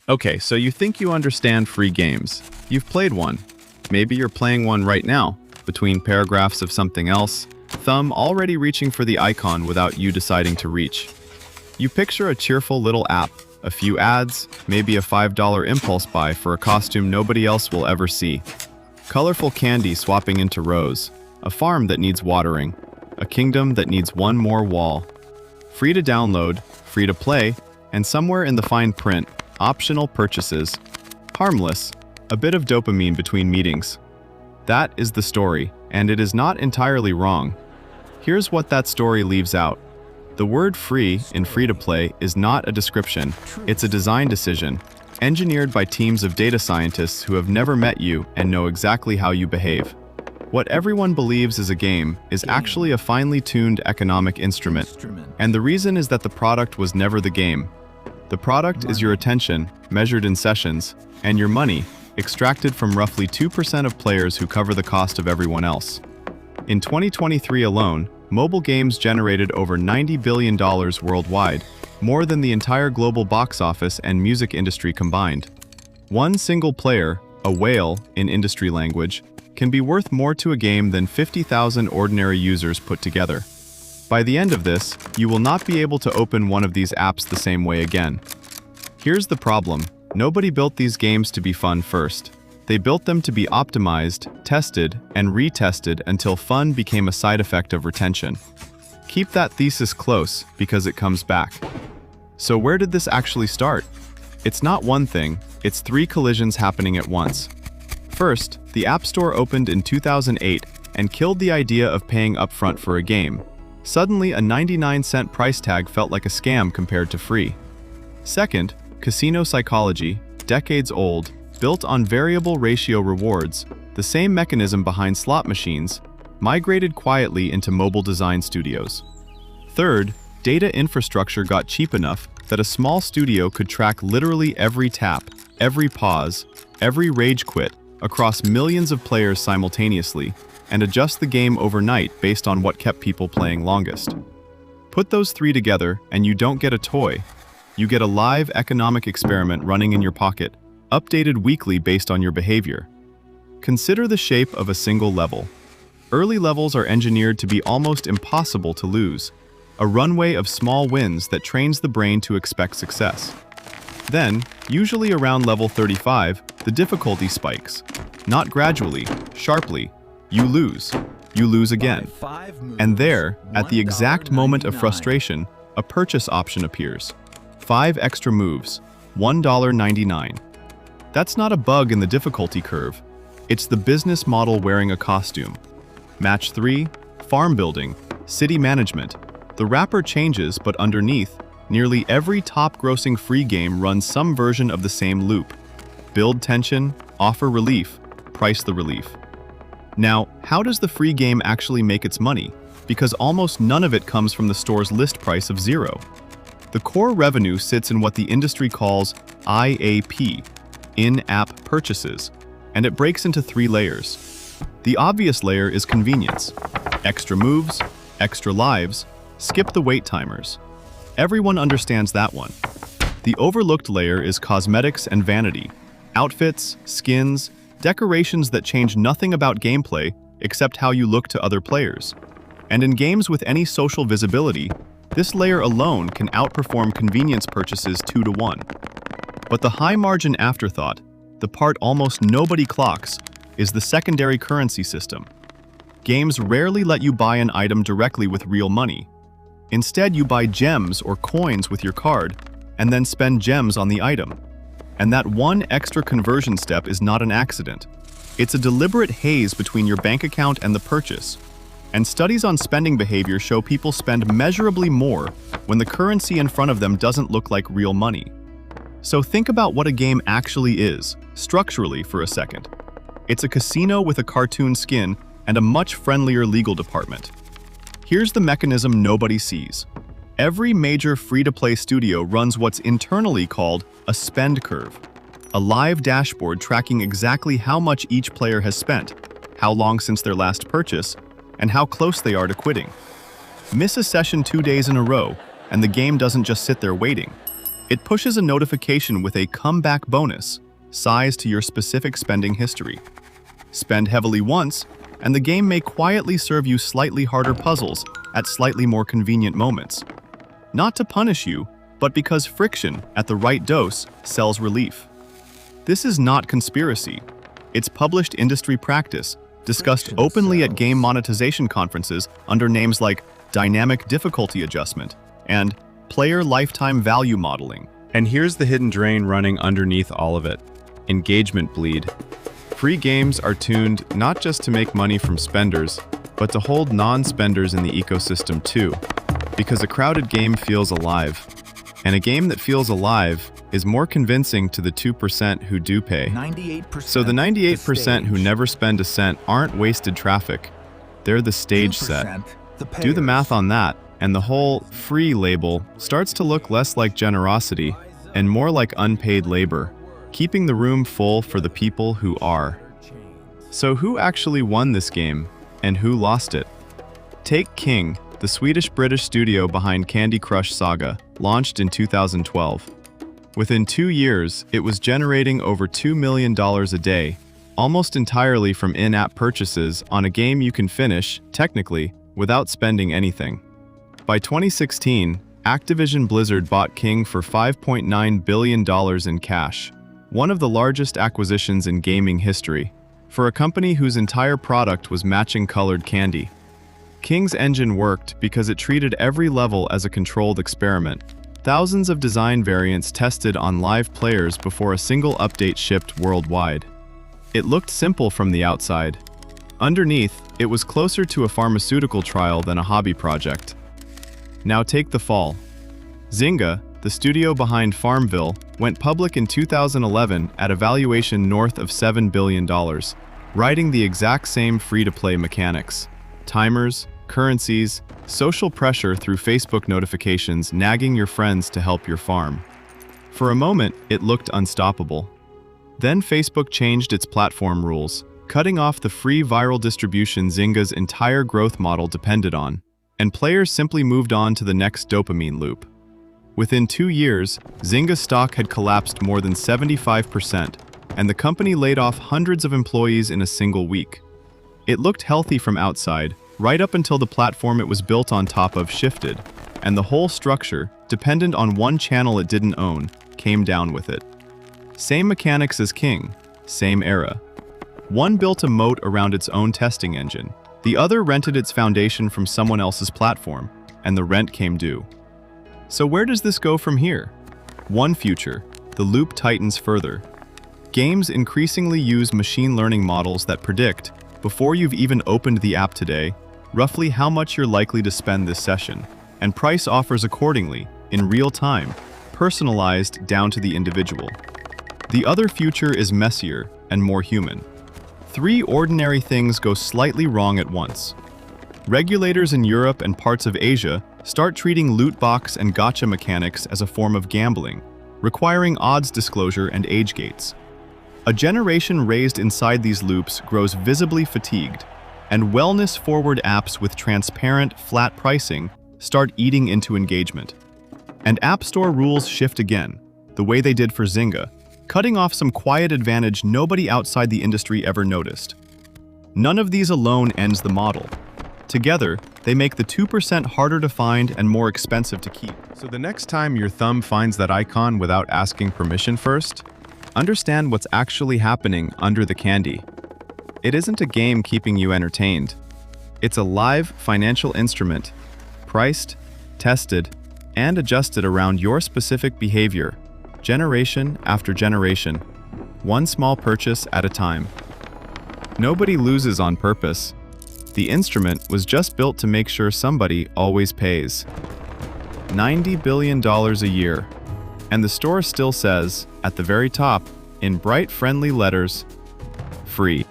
Okay, so you think you understand free games. You've played one. Maybe you're playing one right now, between paragraphs of something else, thumb already reaching for the icon without you deciding to reach. You picture a cheerful little app, a few ads, maybe a $5 impulse buy for a costume nobody else will ever see. Colorful candy swapping into rows, a farm that needs watering, a kingdom that needs one more wall. Free to download, free to play, and somewhere in the fine print, optional purchases. Harmless, a bit of dopamine between meetings. That is the story, and it is not entirely wrong. Here's what that story leaves out. The word free in free-to-play is not a description, it's a design decision, engineered by teams of data scientists who have never met you and know exactly how you behave. What everyone believes is a game is actually a finely tuned economic instrument, and the reason is that the product was never the game. The product is your attention, measured in sessions, and your money, extracted from roughly 2% of players who cover the cost of everyone else. In 2023 alone, mobile games generated over $90 billion worldwide, more than the entire global box office and music industry combined. One single player, a whale in industry language, can be worth more to a game than 50,000 ordinary users put together. By the end of this, you will not be able to open one of these apps the same way again. Here's the problem. Nobody built these games to be fun first. They built them to be optimized, tested, and retested until fun became a side effect of retention. Keep that thesis close because it comes back. So where did this actually start? It's not one thing, it's three collisions happening at once. First, the App Store opened in 2008 and killed the idea of paying upfront for a game. Suddenly, a 99-cent price tag felt like a scam compared to free. Second, casino psychology, decades old, built on variable ratio rewards, the same mechanism behind slot machines, migrated quietly into mobile design studios. Third, data infrastructure got cheap enough that a small studio could track literally every tap, every pause, every rage quit across millions of players simultaneously, and adjust the game overnight based on what kept people playing longest. Put those three together and you don't get a toy. You get a live economic experiment running in your pocket, updated weekly based on your behavior. Consider the shape of a single level. Early levels are engineered to be almost impossible to lose, a runway of small wins that trains the brain to expect success. Then, usually around level 35, the difficulty spikes. Not gradually, sharply. You lose. You lose again. And there, at the exact moment of frustration, a purchase option appears. 5 extra moves, $1.99. That's not a bug in the difficulty curve. It's the business model wearing a costume. Match 3, farm building, city management. The wrapper changes, but underneath, nearly every top-grossing free game runs some version of the same loop. Build tension, offer relief, price the relief. Now, how does the free game actually make its money? Because almost none of it comes from the store's list price of 0. The core revenue sits in what the industry calls IAP, in-app purchases, and it breaks into 3 layers. The obvious layer is convenience. Extra moves, extra lives, skip the wait timers. Everyone understands that one. The overlooked layer is cosmetics and vanity. Outfits, skins, decorations that change nothing about gameplay except how you look to other players. And in games with any social visibility, this layer alone can outperform convenience purchases 2 to 1. But the high-margin afterthought, the part almost nobody clocks, is the secondary currency system. Games rarely let you buy an item directly with real money. Instead, you buy gems or coins with your card, and then spend gems on the item. And that one extra conversion step is not an accident. It's a deliberate haze between your bank account and the purchase. And studies on spending behavior show people spend measurably more when the currency in front of them doesn't look like real money. So think about what a game actually is, structurally for a second. It's a casino with a cartoon skin and a much friendlier legal department. Here's the mechanism nobody sees. Every major free-to-play studio runs what's internally called a spend curve, a live dashboard tracking exactly how much each player has spent, how long since their last purchase, and how close they are to quitting. Miss a session 2 days in a row, and the game doesn't just sit there waiting. It pushes a notification with a comeback bonus, sized to your specific spending history. Spend heavily once, and the game may quietly serve you slightly harder puzzles at slightly more convenient moments. Not to punish you, but because friction at the right dose sells relief. This is not conspiracy. It's published industry practice, discussed openly at game monetization conferences under names like dynamic difficulty adjustment and player lifetime value modeling. And here's the hidden drain running underneath all of it: engagement bleed. Free games are tuned not just to make money from spenders, but to hold non-spenders in the ecosystem too, because a crowded game feels alive. And a game that feels alive is more convincing to the 2% who do pay. 98%. So the 98% who never spend a cent aren't wasted traffic. They're the stage set. Do the math on that, and the whole free label starts to look less like generosity and more like unpaid labor, keeping the room full for the people who are. So who actually won this game, and who lost it? Take King, the Swedish-British studio behind Candy Crush Saga, launched in 2012. Within 2 years, it was generating over $2 million a day, almost entirely from in-app purchases on a game you can finish, technically, without spending anything. By 2016, Activision Blizzard bought King for $5.9 billion in cash, one of the largest acquisitions in gaming history, for a company whose entire product was matching colored candy. King's engine worked because it treated every level as a controlled experiment. Thousands of design variants tested on live players before a single update shipped worldwide. It looked simple from the outside. Underneath, it was closer to a pharmaceutical trial than a hobby project. Now take the fall. Zynga, the studio behind Farmville, went public in 2011 at a valuation north of $7 billion, riding the exact same free-to-play mechanics. Timers, currencies, social pressure through Facebook notifications nagging your friends to help your farm. For a moment, it looked unstoppable. Then Facebook changed its platform rules, cutting off the free viral distribution Zynga's entire growth model depended on, and players simply moved on to the next dopamine loop. Within 2 years, Zynga stock had collapsed more than 75%, and the company laid off hundreds of employees in a single week. It looked healthy from outside, right up until the platform it was built on top of shifted, and the whole structure, dependent on one channel it didn't own, came down with it. Same mechanics as King, same era. One built a moat around its own testing engine, the other rented its foundation from someone else's platform, and the rent came due. So where does this go from here? One future, the loop tightens further. Games increasingly use machine learning models that predict, before you've even opened the app today, roughly how much you're likely to spend this session, and price offers accordingly, in real time, personalized down to the individual. The other future is messier and more human. 3 ordinary things go slightly wrong at once. Regulators in Europe and parts of Asia start treating loot box and gacha mechanics as a form of gambling, requiring odds disclosure and age gates. A generation raised inside these loops grows visibly fatigued, and wellness-forward apps with transparent, flat pricing start eating into engagement. And App Store rules shift again, the way they did for Zynga, cutting off some quiet advantage nobody outside the industry ever noticed. None of these alone ends the model. Together, they make the 2% harder to find and more expensive to keep. So the next time your thumb finds that icon without asking permission first, understand what's actually happening under the candy. It isn't a game keeping you entertained. It's a live financial instrument, priced, tested, and adjusted around your specific behavior, generation after generation, one small purchase at a time. Nobody loses on purpose. The instrument was just built to make sure somebody always pays. $90 billion a year. And the store still says, at the very top, in bright, friendly letters, free.